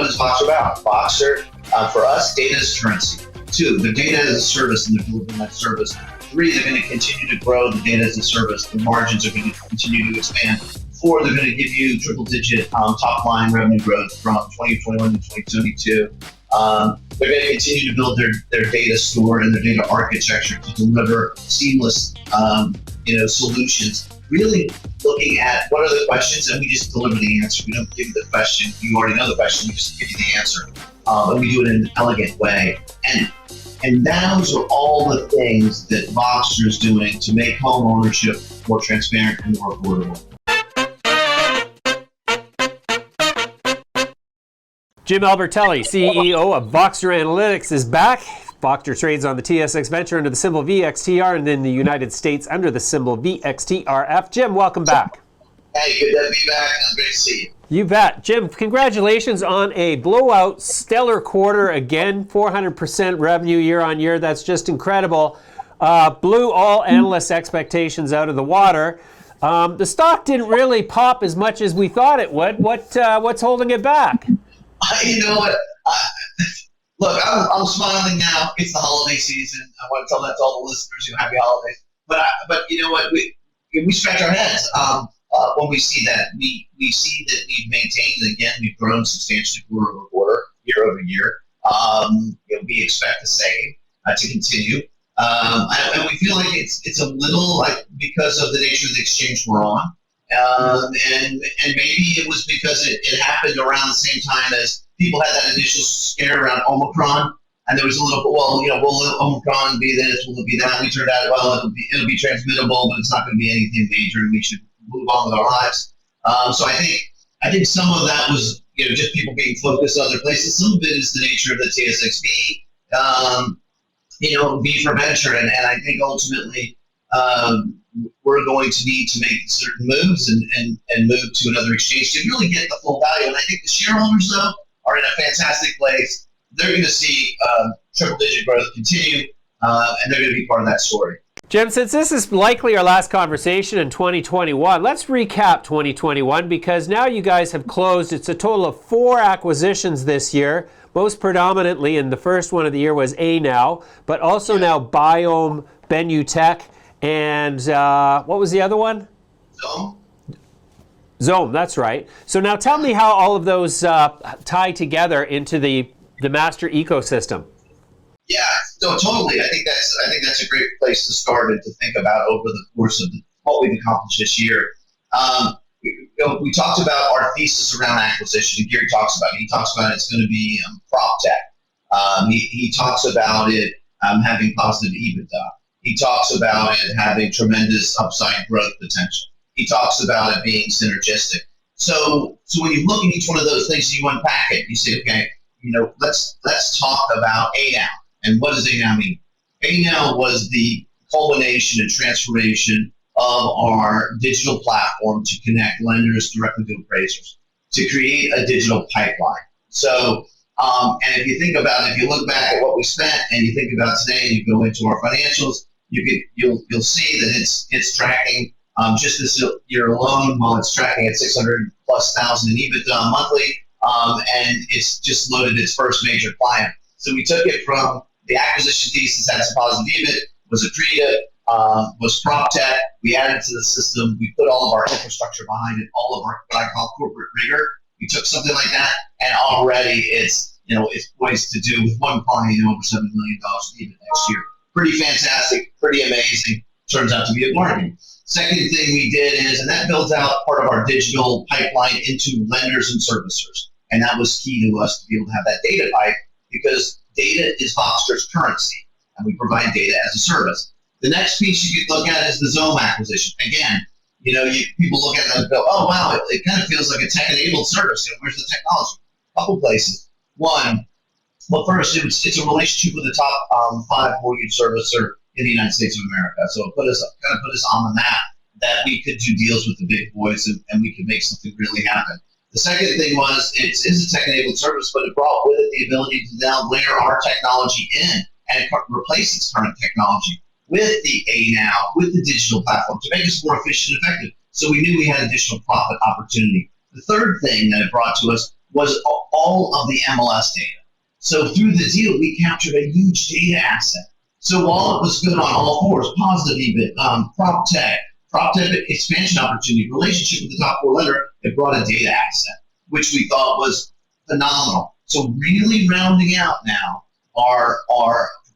what is Voxtur about? Voxtur, for us, data is currency. 2, the data as a service, and they're delivering that service. 3, they're going to continue to grow the data as a service. The margins are going to continue to expand. 4, they're going to give you triple-digit top-line revenue growth from 2021 to 2022. They're going to continue to build their data store and their data architecture to deliver seamless, solutions. Really looking at what are the questions, and we just deliver the answer. We don't give you the question. You already know the question. We just give you the answer, and we do it in an elegant way. And those are all the things that Voxtur is doing to make home ownership more transparent and more affordable. Jim Albertelli, CEO of Voxtur Analytics, is back. Voxtur trades on the TSX Venture under the symbol VXTR and in the United States under the symbol VXTRF. Jim, welcome back. Hey, good to be back. Great to see you. You bet. Jim, congratulations on a blowout, stellar quarter. Again, 400% revenue year on year. That's just incredible. Blew all analysts' expectations out of the water. The stock didn't really pop as much as we thought it would. What's holding it back? You know what? Look, I'm smiling now. It's the holiday season. I want to tell that to all the listeners. Happy holidays. But you know what? We scratch our heads when we see that. We see that we've maintained. Again, we've grown substantially quarter over quarter, year over year. We expect the same to continue. And we feel like it's a little like because of the nature of the exchange we're on. And maybe it was because it happened around the same time as people had that initial scare around Omicron, and there was a little, will Omicron be this, will it be that? We turned out, it'll be transmittable, but it's not going to be anything major, and we should move on with our lives. So I think some of that was just people being focused on other places. Some of it is the nature of the TSXV, V for venture, and I think ultimately. We're going to need to make certain moves and move to another exchange to really get the full value. And I think the shareholders, though, are in a fantastic place. They're going to see triple-digit growth continue, and they're going to be part of that story. Jim, since this is likely our last conversation in 2021, let's recap 2021 because now you guys have closed. It's a total of 4 acquisitions this year, most predominantly, and the first one of the year was Anow, but also now Biome, Benutech, and what was the other one? Zome, that's right. So now tell me how all of those tie together into the master ecosystem. Yeah, no, totally. I think that's a great place to start and to think about over the course of what we've accomplished this year. We talked about our thesis around acquisition, and Gary talks about it. He talks about it's going to be PropTech. He talks about it having positive EBITDA. He talks about it having tremendous upside growth potential. He talks about it being synergistic. So when you look at each one of those things, you unpack it. You say, okay, let's talk about Anow. And what does Anow mean? Anow was the culmination and transformation of our digital platform to connect lenders directly to appraisers, to create a digital pipeline. So, and if you think about it, if you look back at what we spent and you think about today and you go into our financials, you'll see that it's tracking just this year alone. Well, it's tracking at 600,000+ in EBITDA monthly, and it's just loaded its first major client. So we took it from the acquisition thesis had some positive EBIT, was accretive, was PropTech. We added to the system. We put all of our infrastructure behind it, all of our what I call corporate rigor. We took something like that, and already it's poised to do with one client over $7 million in EBIT next year. Pretty fantastic, pretty amazing. Turns out to be a bargain. Second thing we did is, and that builds out part of our digital pipeline into lenders and servicers. And that was key to us to be able to have that data pipe because data is Voxtur's currency, and we provide data as a service. The next piece you could look at is the Zome acquisition. Again, people look at that and go, oh, wow, it kind of feels like a tech-enabled service. Where's the technology? A couple places. One, well, first, it's a relationship with the top 5 mortgage servicer in the United States of America. So it put us on the map that we could do deals with the big boys and we could make something really happen. The second thing was it is a tech-enabled service, but it brought with it the ability to now layer our technology in and replace its current technology with the Anow, with the digital platform to make us more efficient and effective. So we knew we had additional profit opportunity. The third thing that it brought to us was all of the MLS data. So through the deal, we captured a huge data asset. So while it was good on all fours, positive EBIT, PropTech expansion opportunity, relationship with the top four lender, it brought a data asset, which we thought was phenomenal. So really rounding out now our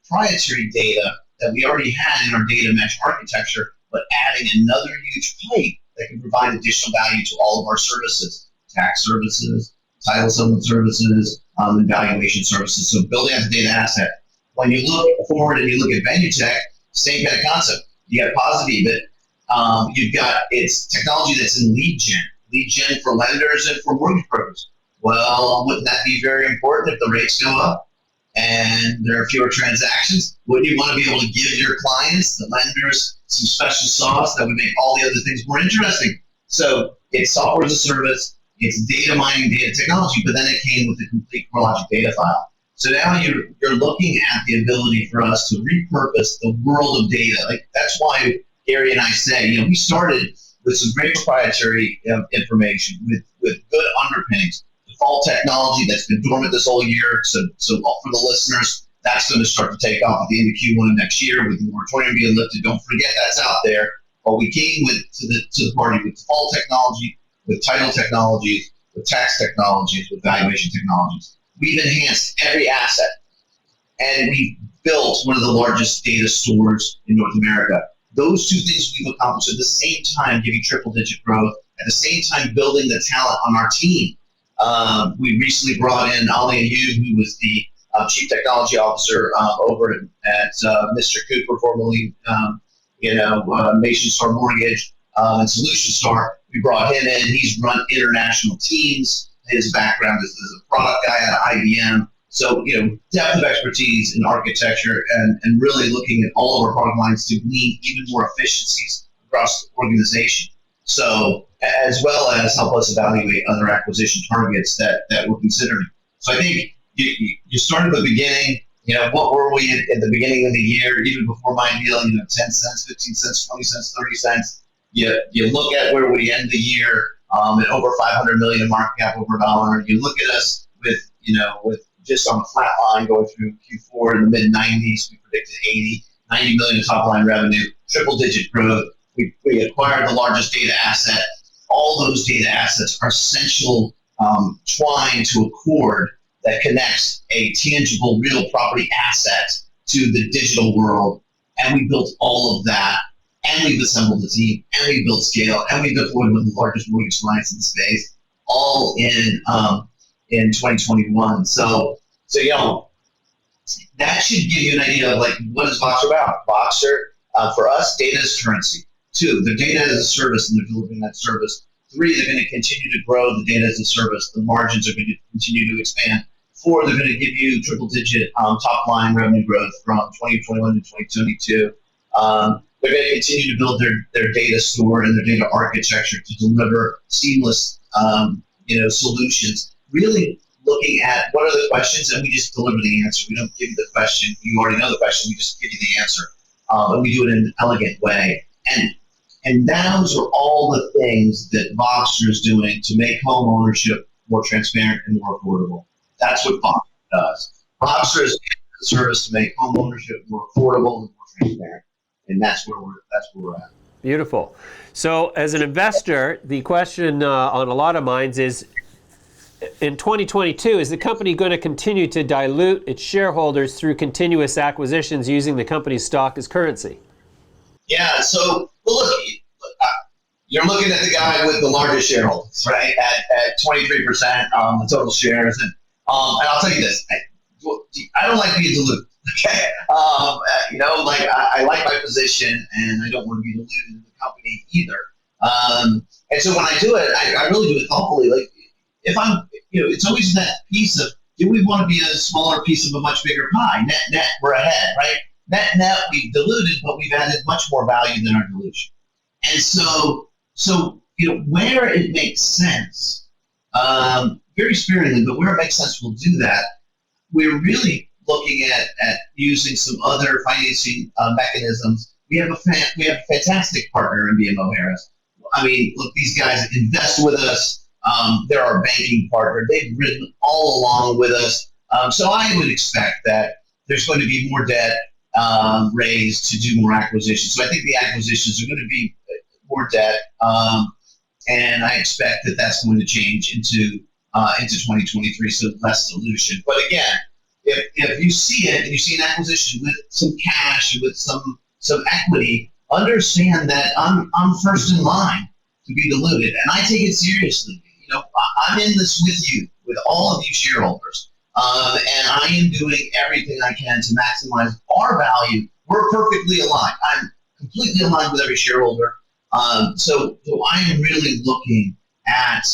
proprietary data that we already had in our data mesh architecture, but adding another huge pipe that can provide additional value to all of our services, tax services, title settlement services, and valuation services. So building out the data asset. When you look forward and you look at VenueTech, same kind of concept. You got positive EBIT. You've got its technology that's in lead gen for lenders and for mortgage brokers. Well, wouldn't that be very important if the rates go up and there are fewer transactions? Wouldn't you want to be able to give your clients, the lenders, some special sauce that would make all the other things more interesting? So it's software as a service, it's data mining, data technology, but then it came with a complete CoreLogic data file. So now you're looking at the ability for us to repurpose the world of data. Like that's why Gary and I say, we started with some great proprietary information with good underpinnings. Default technology that's been dormant this whole year. So for the listeners, that's going to start to take off at the end of Q1 of next year with the moratorium being lifted. Don't forget that's out there. But we came to the party with default technology, with title technologies, with tax technologies, with valuation technologies. We've enhanced every asset, and we built one of the largest data stores in North America. Those two things we've accomplished at the same time, giving triple-digit growth, at the same time building the talent on our team. We recently brought in Ali Ayub, who was the Chief Technology Officer over at Mr. Cooper, formerly Nation Star Mortgage and Solution Star. We brought him in. He's run international teams. His background is a product guy at IBM. So, depth of expertise in architecture and really looking at all of our product lines to glean even more efficiencies across the organization. So, as well as help us evaluate other acquisition targets that we're considering. So I think you start at the beginning, what were we at the beginning of the year, even before my deal, 10 cents, 15 cents, 20 cents, 30 cents. You look at where we end the year at over 500 million in market cap over $1. You look at us with just on a flat line going through Q4 in the mid 90s. We predicted 90 million top line revenue, triple digit growth. We acquired the largest data asset. All those data assets are essential twine to a cord that connects a tangible real property asset to the digital world. And we built all of that. And we've assembled a team, and we built scale, and we deployed with the largest mortgage clients in the space, all in 2021. So that should give you an idea of what is Voxtur about. Voxtur, for us, data is currency. 2, the data as a service, and they're delivering that service. 3, they're going to continue to grow the data as a service. The margins are going to continue to expand. 4, they're going to give you triple-digit top-line revenue growth from 2021 to 2022. They're going to continue to build their data store and their data architecture to deliver seamless, solutions. Really looking at what are the questions, and we just deliver the answer. We don't give you the question. You already know the question. We just give you the answer, and we do it in an elegant way. And those are all the things that Voxtur is doing to make home ownership more transparent and more affordable. That's what Voxtur does. Voxtur is a service to make home ownership more affordable and more transparent. And that's where we're at. Beautiful. So as an investor, the question on a lot of minds is, in 2022, is the company going to continue to dilute its shareholders through continuous acquisitions using the company's stock as currency? Yeah, so look, you're looking at the guy with the largest shareholders, right, at 23% the total shares. And I'll tell you this, I don't like being diluted. Okay, I like my position, and I don't want to be diluted in the company either. And so when I do it, I really do it thoughtfully. Like if I'm, it's always that piece of, do we want to be a smaller piece of a much bigger pie? Net, we're ahead, right? Net, we've diluted, but we've added much more value than our dilution. And so where it makes sense, very sparingly, but where it makes sense, we'll do that. We're really looking at using some other financing mechanisms. We have a fantastic partner in BMO Harris. I mean, look, these guys invest with us. They're our banking partner. They've ridden all along with us. So I would expect that there's going to be more debt raised to do more acquisitions. So I think the acquisitions are going to be more debt, and I expect that that's going to change into 2023, so less dilution. But again, if you see it and you see an acquisition with some cash and with some equity, understand that I'm first in line to be diluted, and I take it seriously. I'm in this with you, with all of you shareholders, and I am doing everything I can to maximize our value. We're perfectly aligned. I'm completely aligned with every shareholder. So I am really looking at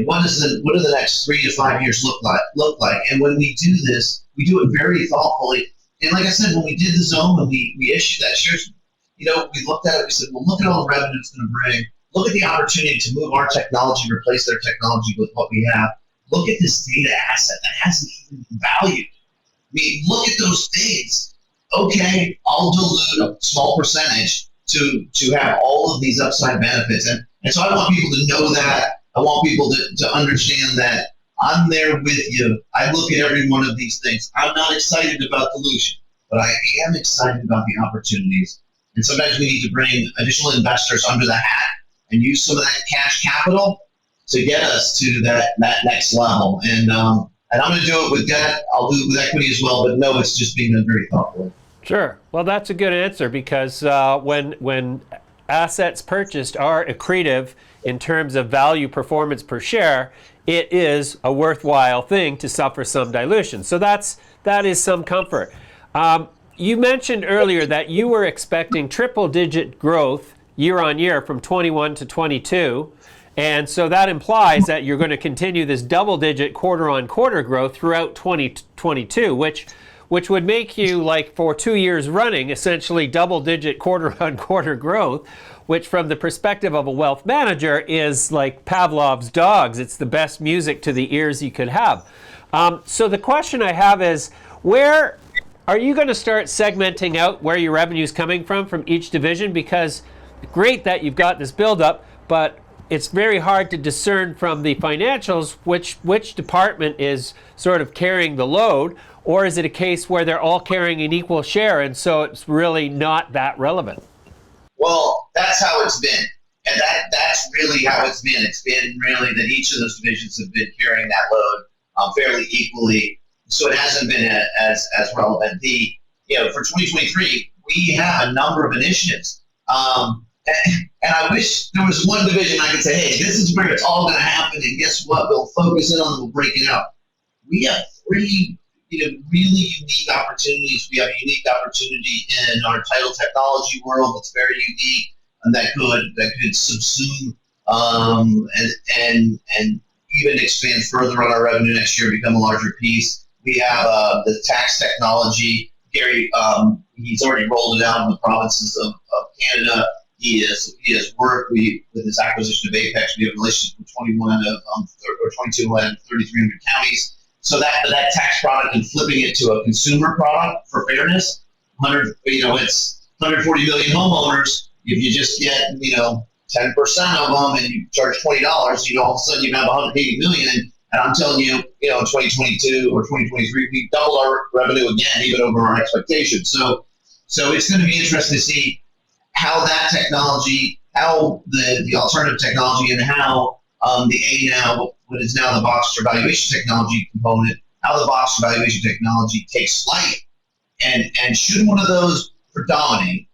what do the next 3 to 5 years look like, and when we do this, we do it very thoughtfully. And like I said, when we did the zone, when we issued that shares, we looked at it. We said, well, look at all the revenue it's going to bring. Look at the opportunity to move our technology, replace their technology with what we have. Look at this data asset that hasn't even been valued. I mean, look at those things. Okay, I'll dilute a small percentage to have all of these upside benefits. And so I want people to know that. I want people to understand that I'm there with you. I look at every one of these things. I'm not excited about dilution, but I am excited about the opportunities. And sometimes we need to bring additional investors under the hat and use some of that cash capital to get us to that next level. And I'm going to do it with debt. I'll do it with equity as well. But no, it's just being done very thoughtfully. Sure. Well, that's a good answer, because when assets purchased are accretive in terms of value performance per share, it is a worthwhile thing to suffer some dilution. So that is some comfort. You mentioned earlier that you were expecting triple-digit growth year on year from 21 to 22. And so that implies that you're going to continue this double-digit quarter-on-quarter growth throughout 2022, which would make you, like, for 2 years running, essentially double-digit quarter-on-quarter growth, which from the perspective of a wealth manager is like Pavlov's dogs. It's the best music to the ears you could have. So the question I have is, where are you going to start segmenting out where your revenue is coming from each division? Because great that you've got this buildup, but it's very hard to discern from the financials which department is sort of carrying the load, or is it a case where they're all carrying an equal share and so it's really not that relevant? Well, that's how it's been. And that's really how it's been. It's been really that each of those divisions have been carrying that load fairly equally. So it hasn't been as relevant. For 2023, we have a number of initiatives. And I wish there was one division I could say, hey, this is where it's all going to happen, and guess what? We'll focus in on it, we'll break it out. We have 3 really unique opportunities. We have a unique opportunity in our title technology world that's very unique, and that could subsume and even expand further on our revenue next year, become a larger piece. We have the tax technology. Gary, he's already rolled it out in the provinces of Canada. He has worked with his acquisition of Apex. We have a relationship with 22 out of 3,300 counties. So that tax product and flipping it to a consumer product for fairness, it's 140 million homeowners. If you just get 10% of them and you charge $20, all of a sudden you have 180 million. And I'm telling you, in 2022 or 2023, we doubled our revenue again, even over our expectations. So it's going to be interesting to see how that technology, how the alternative technology, and how what is now the Voxtur valuation technology component, how the Voxtur valuation technology takes flight. And should one of those predominate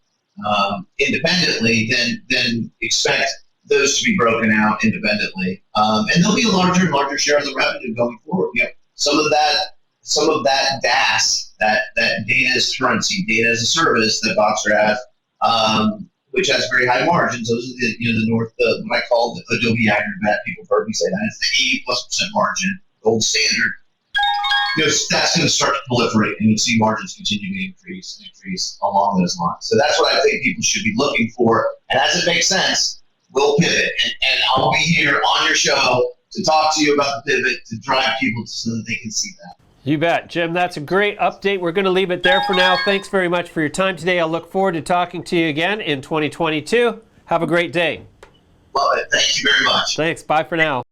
independently, then expect those to be broken out independently. And there'll be a larger and larger share of the revenue going forward. Some of that DaaS, that data as currency, data as a service that Voxtur has, which has very high margins. Those are the what I call the Adobe aggregate. People have heard me say that. It's the 80+% margin, gold standard. That's going to start to proliferate, and you'll see margins continue to increase along those lines. So that's what I think people should be looking for. And as it makes sense, we'll pivot. And I'll be here on your show to talk to you about the pivot, to drive people so that they can see that. You bet. Jim, that's a great update. We're going to leave it there for now. Thanks very much for your time today. I'll look forward to talking to you again in 2022. Have a great day. Love it. Thank you very much. Thanks. Bye for now.